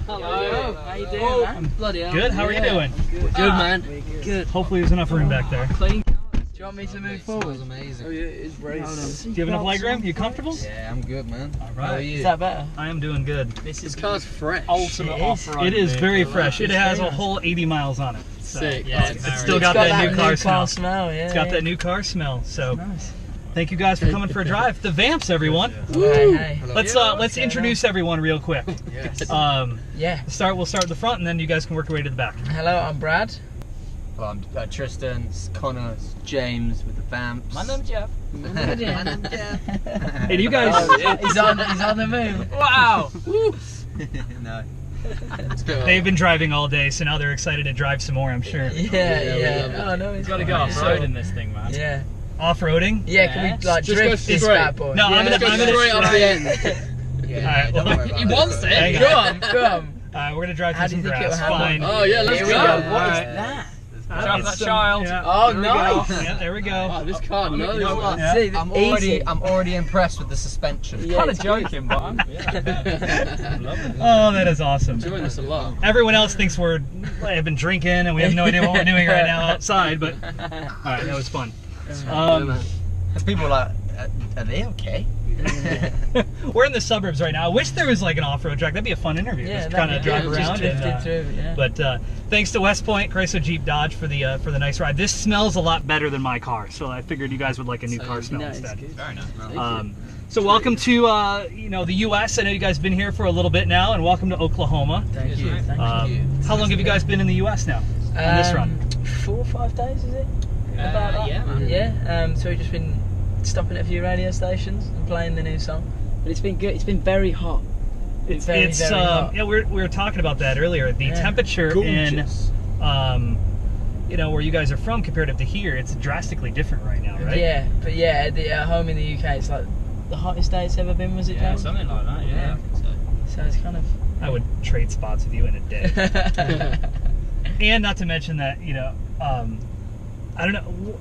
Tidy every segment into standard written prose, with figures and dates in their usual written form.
Hello. How you doing, man? Bloody hell. Good. How are you doing? Good, man. Good. Hopefully there's enough room back there. Clean. Do you want me to move forward? Amazing. Oh yeah, it's great. Do you have enough leg room? You comfortable? Yeah, I'm good, man. All How are right. you? Is that better? I am doing good. This car's fresh. Ultimate off-road. It is very vehicle, fresh. right? It has a whole 80 miles on it. So Sick. Yeah, it's still got that new car smell. Yeah, It's got that new car smell. So Nice. thank you guys for coming for a drive. The Vamps, everyone. Hey. Let's introduce everyone real quick. Yes. Yeah. We'll start at the front, and then you guys can work your way to the back. Hello, I'm Brad. Well, I'm Tristan, it's Connor, it's James with the Vamps. My name's Jeff. My name's Jeff. Hey, do you guys? He's on the move. Wow. No. They've been driving all day, so now they're excited to drive some more, I'm sure. Yeah. Oh no, he's Got to go off-road in this thing, man. Yeah. Off-roading? Yeah, can we like drift this bad boy? No, I'm gonna straight up the end. Yeah, don't worry about He wants it. Hang on. Go on. We're gonna drive How through do some you think grass. it'll happen? Fine. Oh yeah, let's Here go. we go. What is Alright. that? Drive that child. Yeah. Oh, Here we nice. go. Yeah, there we go. Oh, this car knows. You know what? Yeah. See, I'm already impressed with the suspension. Yeah. Kind of joking, but I'm love it. Oh, that is awesome. Enjoying this a lot. Everyone else thinks have been drinking and we have no idea what we're doing right now outside, but all right, that was fun. There's people like, are they okay? We're in the suburbs right now. I wish there was like an off-road track. That'd be a fun interview. Yeah, just kind of drive just around. drifted through. Yeah. But thanks to West Point Chrysler Jeep Dodge for the nice ride. This smells a lot better than my car, so I figured you guys would like a new car smell instead. Very nice. So welcome to the U.S. I know you guys have been here for a little bit now, and welcome to Oklahoma. Thank you. How long have you guys been in the U.S. now on this run? 4 or 5 days, is it? About that? Yeah, man. Yeah. So we've just been stopping at a few radio stations and playing the new song. But it's been good. It's been very hot. It's very hot. yeah, we were talking about that earlier. The temperature Gorgeous. in where you guys are from comparative to here, it's drastically different right now, right? Yeah, but yeah, at home in the UK, it's like the hottest day it's ever been. Was it? Yeah, James? something like that. Yeah. I think so. So it's kind of. I would trade spots with you in a day. And not to mention that, I don't know.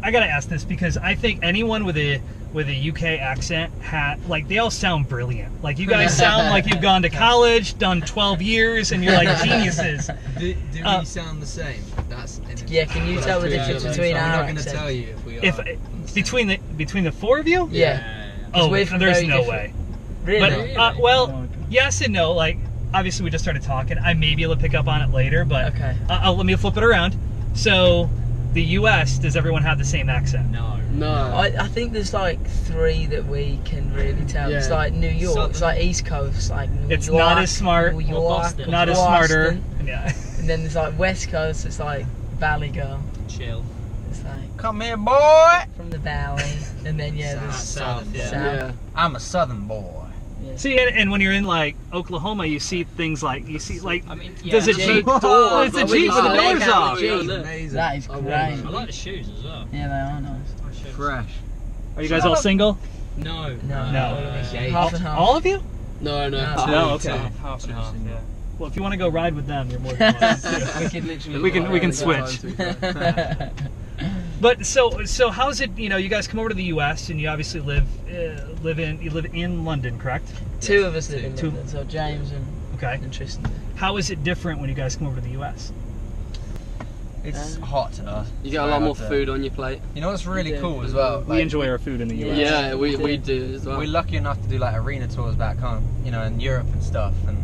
I gotta ask this because I think anyone with a UK accent they all sound brilliant. Like you guys sound like you've gone to college, done 12 years, and you're like geniuses. Do we sound the same? Yeah, can you tell the difference between our I'm not going to accents? tell you if we are. Between the four of you? Yeah. Oh, we're from there's very no different- way. Really? But well, yes and no. Like obviously we just started talking. I may be able to pick up on it later, but Okay. let me flip it around. So, the U.S. does everyone have the same accent? No. I think there's like 3 that we can really tell. Yeah. It's like New York, Southern. it's like East Coast, like New It's York, not as smart, New York, Boston. not as Boston. smarter. Yeah. And then there's like West Coast, it's like Valley Girl. Chill. It's like Come here, boy. from the valley. And then there's South. Yeah. South. I'm a southern boy. See, and when you're in like Oklahoma, you see things like I mean, yeah. does a Jeep Jeep? doors. Oh, it's a Jeep with the Oh, doors yeah. off. Jeep. Amazing. That is great. I like the shoes as well. Yeah, they are nice. Fresh. Are you guys all single? No. No. Half and half. All of you? No. No, okay. Half and half. Yeah. Well, if you want to go ride with them, you're more than welcome. We could literally. We can switch. But so how's it? You guys come over to the U.S. and you obviously live in London, correct? 2 of us live in Two. London, so James Okay. and Tristan. How is it different when you guys come over to the U.S.? It's hot. You get a lot more food on your plate. You know what's really We do. cool as well? We enjoy our food in the U.S. Yeah, we do as well. We're lucky enough to do like arena tours back home, in Europe and stuff. And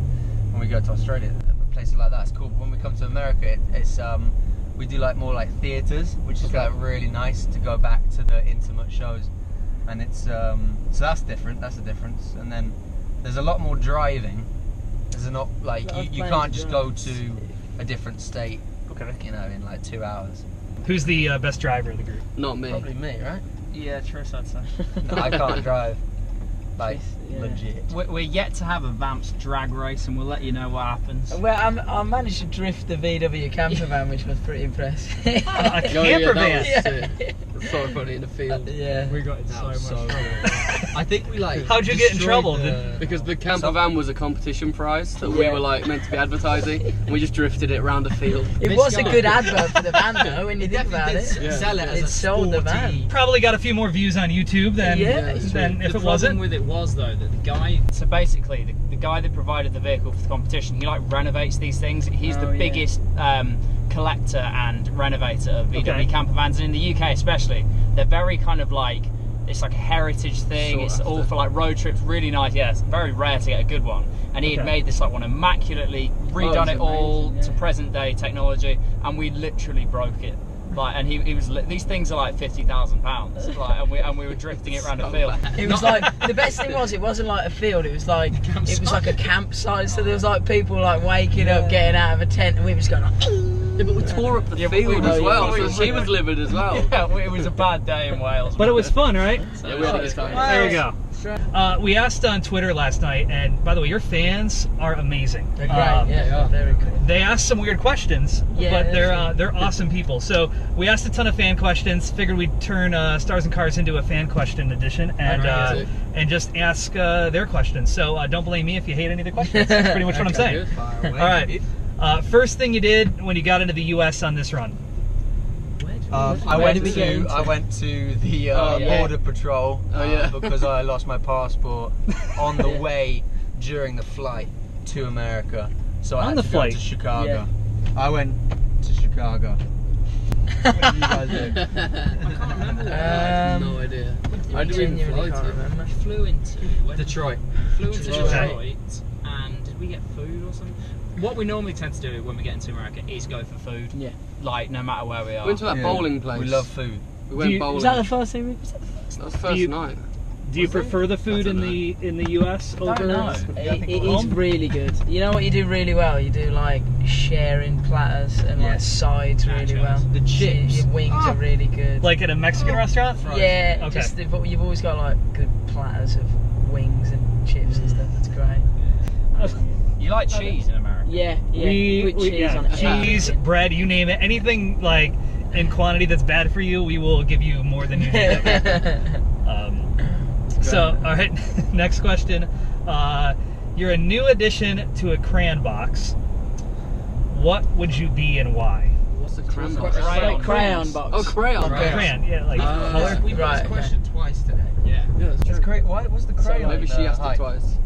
when we go to Australia, places like that, it's cool. But when we come to America, it's we do like more like theaters, which is like really nice to go back to the intimate shows. And it's so that's different. That's the difference. And then there's a lot more driving. There's not like you can't just go to a different state. Okay. In like 2 hours. Who's the best driver of the group? Not me. Probably me, right? Yeah, Tris, I'd say. No, I can't drive. Like Yeah. legit. We're yet to have a Vamps drag race, and we'll let you know what happens. Well, I managed to drift the VW camper van, which was pretty impressive. A camper van. It's so funny in the field. Yeah. We got in so much trouble. I think we like. How'd you get in trouble? Because the camper van was a competition prize that we were like meant to be advertising, and we just drifted it around the field. It was a good advert for the van, though, when you think about it. Sell it as It a sold the van. sporty- Probably got a few more views on YouTube than Yeah, than if The it wasn't. problem with it was though that the guy. So basically, the guy that provided the vehicle for the competition, he like renovates these things. He's the biggest collector and renovator of VW camper vans, and in the UK especially, they're very kind of like, it's like a heritage thing. It's all for like road trips, really nice. Yeah, it's very rare to get a good one. And he had made this like one immaculately, redone it all to present day technology, and we literally broke it. Like, and he was, these things are like £50,000, like, and we were drifting it around a field. It was like, the best thing was, it wasn't like a field, it was like a campsite, so there was like people like waking up, getting out of a tent, and we were just going like, yeah, but we tore up the field as well, so she was livid as well. Yeah, it was a bad day in Wales. But it was fun, right? Yeah, we had a good time. There you go. We asked on Twitter last night, and by the way, your fans are amazing. They're great, very cool. They asked some weird questions, but they're awesome people. So we asked a ton of fan questions. Figured we'd turn Stars and Cars into a fan question edition, and just ask their questions. So don't blame me if you hate any of the questions. That's pretty much what I'm saying. All right. First thing you did when you got into the U.S. on this run? I went to the Border Patrol because I lost my passport on the way during the flight to America. So I had to go to Chicago. I went to Chicago. What did you guys do? I can't remember. I have no idea. I didn't even fly to. We flew into Detroit. And did we get food or something? What we normally tend to do when we get into America is go for food. Yeah. Like, no matter where we are. We went to that bowling place. We love food. We went bowling. Was that the first thing? That was the first night. Do you prefer the food in the US over? No, it is really good. You know what you do really well? You do like sharing platters and like sides really well. The chips. Your wings are really good. Like at a Mexican restaurant? Yeah, Okay. but you've always got like good platters of wings and chips and stuff. That's great. You like cheese in America? Yeah. Put cheese, bread, you name it. Anything like in quantity that's bad for you, we will give you more than you need. So, all right, next question. You're a new addition to a crayon box. What would you be and why? What's a crayon box? Crayon box. Oh, crayon. Crayon, yeah, like color. We've got this question twice today. Yeah. That's great. What's the crayon? Maybe she asked it twice.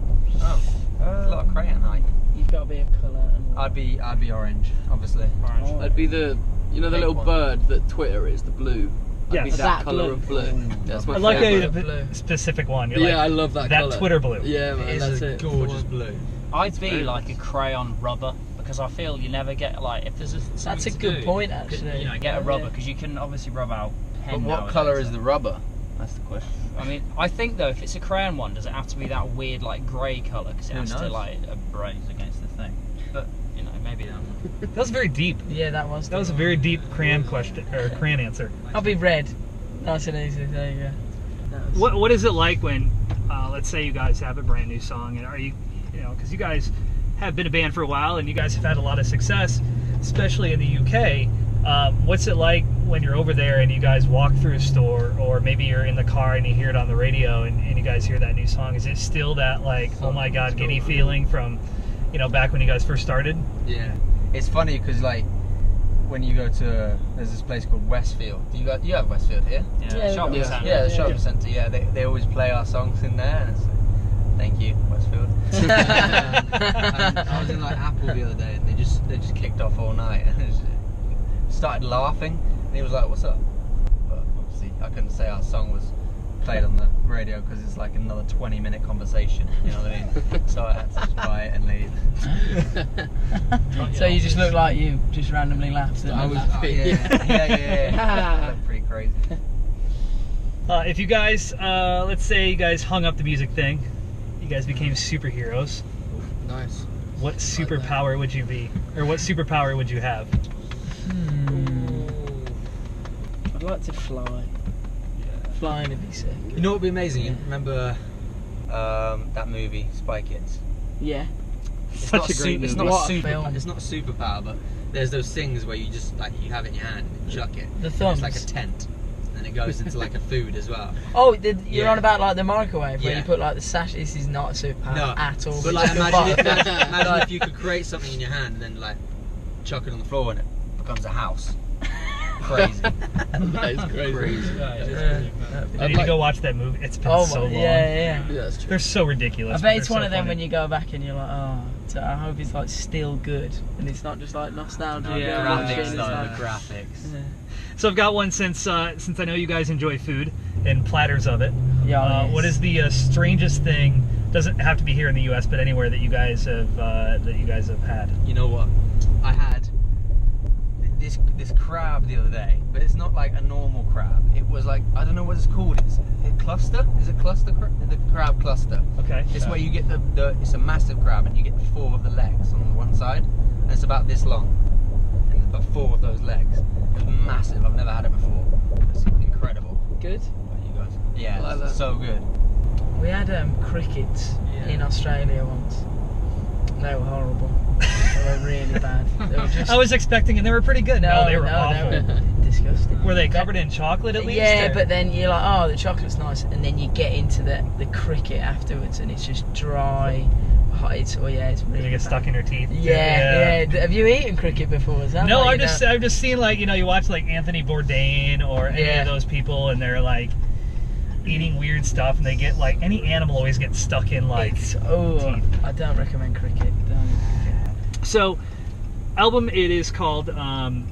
Oh, a lot of crayon height. You've got to be a colour. I'd be orange, obviously. Orange. I'd be the little bird that Twitter is, the blue. I'd be that colour of blue. That's my I like favourite. a specific one. You're I love that colour. That Twitter blue. Yeah, man, that's it. Gorgeous blue. I'd be like a crayon rubber, because I feel you never get, like, if there's That's a good point, actually. You know, get a rubber, because you can obviously rub out pen. But what colour is the rubber? That's the question. I mean, I think though, if it's a crayon one, does it have to be that weird like grey colour? Because it has to like abrade against the thing. But you know, maybe that. That was very deep. Yeah, that was. That was a very deep crayon question or crayon answer. I'll be red. Nice and easy. There you go. What is it like when, let's say you guys have a brand new song, and are you know, because you guys have been a band for a while and you guys have had a lot of success, especially in the UK. What's it like when you're over there and you guys walk through a store, or maybe you're in the car and you hear it on the radio and you guys hear that new song? Is it still that like, oh my god, giddy feeling from, you know, back when you guys first started? Yeah, it's funny because like when you go to, there's this place called Westfield. You have Westfield here? Yeah, shopping centre. Yeah, the shopping centre. Yeah, they always play our songs in there, and it's like, thank you, Westfield. I was in like Apple the other day, and they just kicked off all night, and it started laughing, and he was like, "What's up?" But obviously, I couldn't say our song was played on the radio because it's like another 20-minute conversation. You know what I mean? So I had to just buy it and leave. So you just look like you just randomly laughed. I was, yeah. Pretty crazy. If you guys, let's say you guys hung up the music thing, you guys became superheroes. Nice. What superpower would you be, or what superpower would you have? I'd like to fly. Flying would be sick. You know what would be amazing? Yeah. Remember that movie, Spy Kids? Yeah. It's not a great movie. It's not a superpower, but there's those things where you just like you have it in your hand and you chuck it. The thumbs. It's like a tent, and it goes into like a food as well. Oh, you're on about like the microwave where you put like the sachet. This is not a superpower at all. But like imagine if you could create something in your hand and then like chuck it on the floor and it becomes a house. crazy. That is crazy. I need to go watch that movie. It's been so long. Yeah. Yeah, that's true. They're so ridiculous. I bet it's one of them when you go back and you're like, oh, so I hope it's like still good, and it's not just like nostalgia. Graphics, It's though, like, the graphics. yeah. So I've got one since I know you guys enjoy food and platters of it. Yeah, What is the strangest thing? Doesn't have to be here in the U.S., but anywhere that you guys have had. You know what? I had this crab the other day, but it's not like a normal crab. It was like, I don't know what it's called. It's a cluster? Is it cluster? The crab cluster. Okay. It's where you get it's a massive crab and you get 4 of the legs on one side, and it's about this long. And there's about 4 of those legs. It's massive. I've never had it before. It's incredible. Good. What you guys? Yeah, I like it's that. so good. We had crickets in Australia once. They were horrible. They were really bad. They were just. I was expecting, and they were pretty good. No, they were awful. They were disgusting. Were they covered in chocolate at least? Yeah, or? but then you're like, oh, the chocolate's nice, and then you get into the cricket afterwards, and it's just dry. It's really Did you get bad. stuck in your teeth? Yeah. Have you eaten cricket before? Is that No, why I've just seen, like, you watch like Anthony Bourdain or any of those people, and they're like eating weird stuff, and they get like any animal always gets stuck in like teeth. I don't recommend cricket. So, album, it is called Night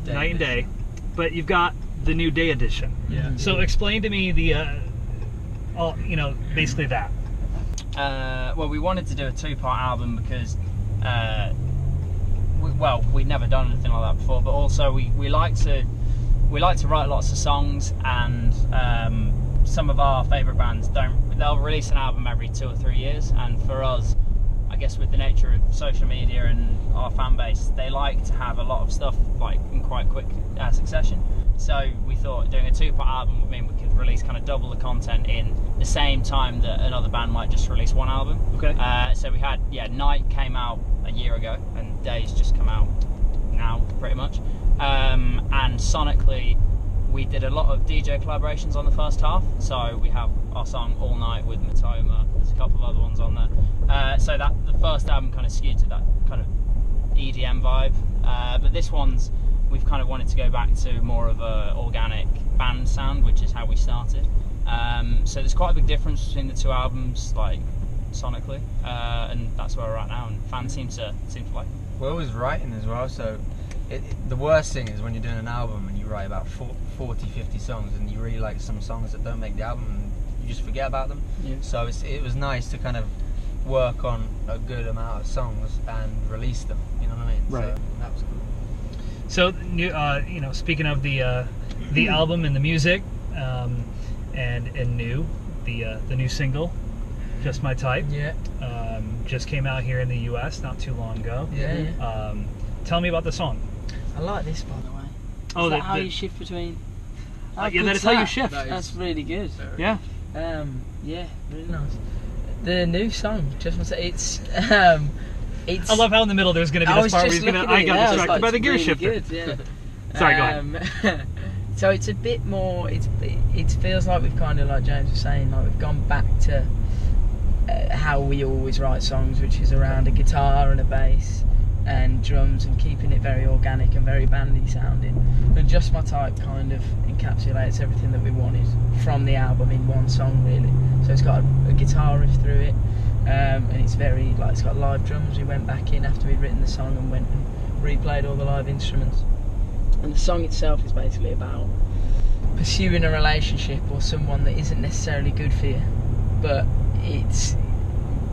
and Day, but you've got the New Day edition. Yeah. So explain to me the, basically that. Well, we wanted to do a 2-part album because, we'd never done anything like that before. But also, we like to write lots of songs, and some of our favourite bands they'll release an album every 2 or 3 years, and for us, I guess with the nature of social media and our fan base, they like to have a lot of stuff like in quite quick succession. So we thought doing a 2-part album would mean we could release kind of double the content in the same time that another band might just release one album. Okay. So we had, Night came out a year ago, and Day's just come out now, pretty much. And sonically, we did a lot of DJ collaborations on the first half. So we have our song All Night with Matoma. There's a couple of other ones on there. So that the first album kind of skewed to that kind of EDM vibe. But this one's, we've kind of wanted to go back to more of a organic band sound, which is how we started. So there's quite a big difference between the 2 albums, like sonically, and that's where we're at now. And fans seem to like it. We're always writing as well, so the worst thing is when you're doing an album and you write about 40, 50 songs, and you really like some songs that don't make the album, and you just forget about them. Yeah. So it was nice to kind of work on a good amount of songs and release them. You know what I mean? Right. So that was cool. So, speaking of the album and the music, and the new single, Just My Type, just came out here in the U.S. not too long ago. Yeah. Tell me about the song. I like this, by the way. Oh, Is that how you shift between? yeah, good's that is how you shift. That's really good. Yeah. Yeah, really nice. The new song, Just My Type, it's. I love how in the middle there's going to be this part where I got distracted by the gear really shifter. Good, yeah. Sorry, go ahead. So it's a bit more. It feels like we've kind of, like James was saying, like we've gone back to how we always write songs, which is around a guitar and a bass and drums, and keeping it very organic and very bandy sounding. But Just My Type kind of encapsulates everything that we wanted from the album in one song, really. So it's got a guitar riff through it, and it's very it's got live drums. We went back in after we'd written the song and went and replayed all the live instruments. And the song itself is basically about pursuing a relationship or someone that isn't necessarily good for you, but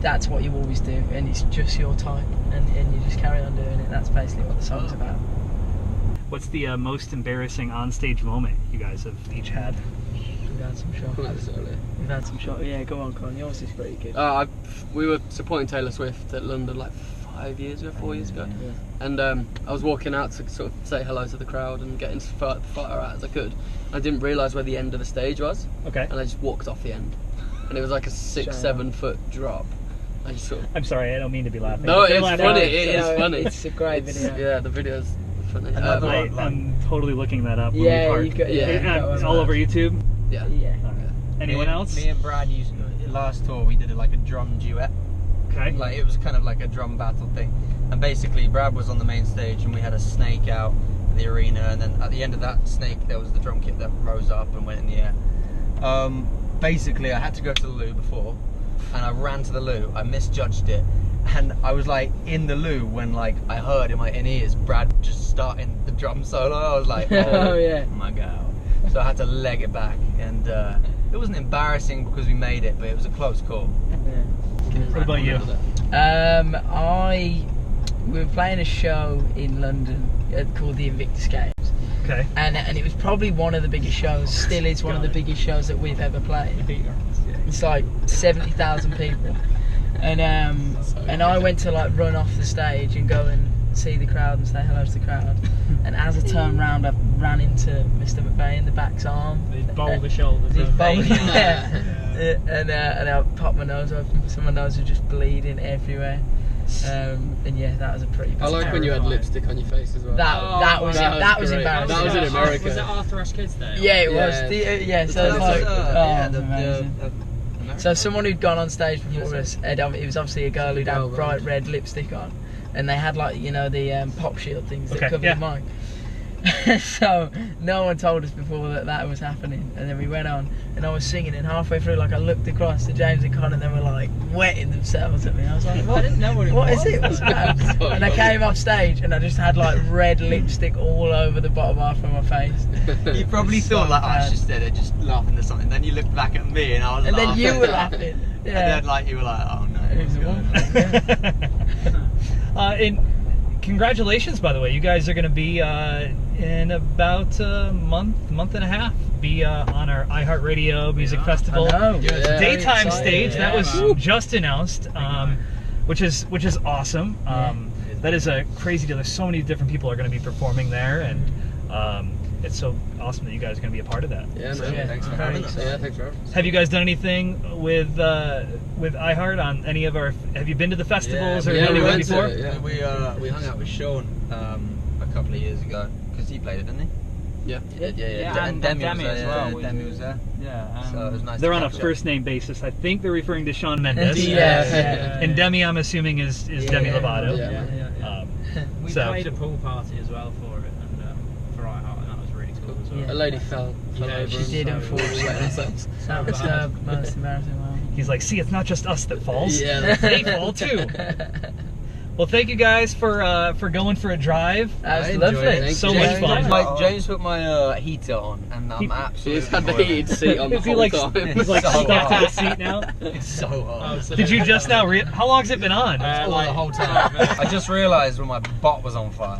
that's what you always do, and it's just your type, and you just carry on doing it. That's basically what the song's about. What's the most embarrassing onstage moment you guys have each had? We've had some shots. Like this earlier. We've had some shots. Yeah, go on, Con. Yours is pretty good. We were supporting Taylor Swift at London like 4 years ago, Yeah. and I was walking out to sort of say hello to the crowd and get as far out as I could. I didn't realise where the end of the stage was, Okay. and I just walked off the end, and it was like a 6-7 foot drop. I just sort of, I'm sorry, I don't mean to be laughing. No, They're it's laughing. funny. It is funny. It's a great video. Yeah, the video's funny. I'm totally looking that up. Yeah, when we you've park. got, It's all over YouTube. Yeah. Yeah. Anyone else? Me and Brad used last tour. We did like a drum duet. Okay. Like it was kind of like a drum battle thing. And basically, Brad was on the main stage, and we had a snake out at the arena, and then at the end of that snake there was the drum kit that rose up and went in the air. Basically, I had to go to the loo before, and I ran to the loo. I misjudged it, and I was like in the loo when like I heard in my ears Brad just starting the drum solo. I was like, oh, yeah. my god! So I had to leg it back, and it wasn't embarrassing because we made it, but it was a close call. Yeah. What about you? We were playing a show in London called the Invictus Games. Okay. And it was probably one of the biggest shows, still is one of the biggest shows that we've ever played. It's like 70,000 people. And I went to like run off the stage and go and see the crowd and say hello to the crowd. And as I turned round, I ran into Mr. McVeigh in the back's arm. His boulder shoulders. His boulder, yeah. And I popped my nose open, so my nose was just bleeding everywhere. And yeah, that was a pretty bad. I like when you had lipstick on your face as well. That was great. embarrassing. That was in America. Was it Arthur Ashe Kids Day? Yeah, it was. So it was like, it was amazing. American So someone who'd gone on stage before us, it was obviously a girl who'd had bright red lipstick on, and they had like the pop shield things that covered the mic. So no one told us before that was happening, and then we went on, and I was singing, and halfway through, like I looked across to James and Con, and they were like wetting themselves at me. I was like, I didn't know what it was. What is it? What's that? And I came off stage, and I just had like red lipstick all over the bottom half of my face. You probably thought like, I just said it, just laughing at something. Then you looked back at me, and I was laughing. And then you were laughing. Yeah. And then like you were like, oh no. It was awful. And congratulations, by the way. You guys are going to be in about a month and a half. Be on our iHeartRadio Music Festival daytime stage. That was just announced, which is awesome. That is a crazy deal. There's so many different people are going to be performing there, and it's so awesome that you guys are going to be a part of that. Yeah, man. Thanks for having us. Yeah, thanks for having us. Have you guys done anything with iHeart on any of our? Have you been to the festivals or anywhere before? We hung out with Sean a couple of years ago because he played it, didn't he? Yeah. And Demi as well. Demi was there. Yeah. So it was nice. They're on a first name basis. I think they're referring to Shawn Mendes. And Demi, I'm assuming, is Demi Lovato. We played a pool party as well for it, and for iHeart, and that was really cool as well. A lady fell over. She did, unfortunately. That was the most embarrassing one. He's like, see, it's not just us that falls. Yeah, they fall too. Well, thank you guys for going for a drive. That was lovely. So much fun. James put my heater on, and I'm absolutely. He's had the heated seat on the whole time. He's like so stuck to the hot. seat now. It's so hot. Did you just now? How long has it been on? The whole time. I just realised when my butt was on fire.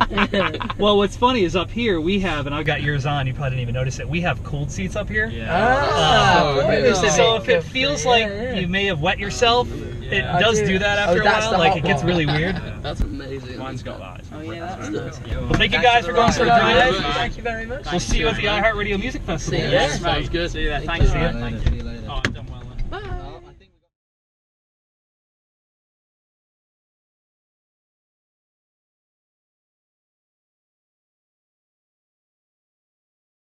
Well, what's funny is up here we have, and I've got yours on. You probably didn't even notice it. We have cooled seats up here. So if it feels like you may have wet yourself, it does do that after a while. Like it gets really weird. That's amazing. Mine's got that. Oh yeah, that's nice. Well, thank you guys for going for a drive. Thank you very much. We'll see you at the iHeartRadio Music Festival. See you. Sounds good. See you there. Thanks. See you later. Oh,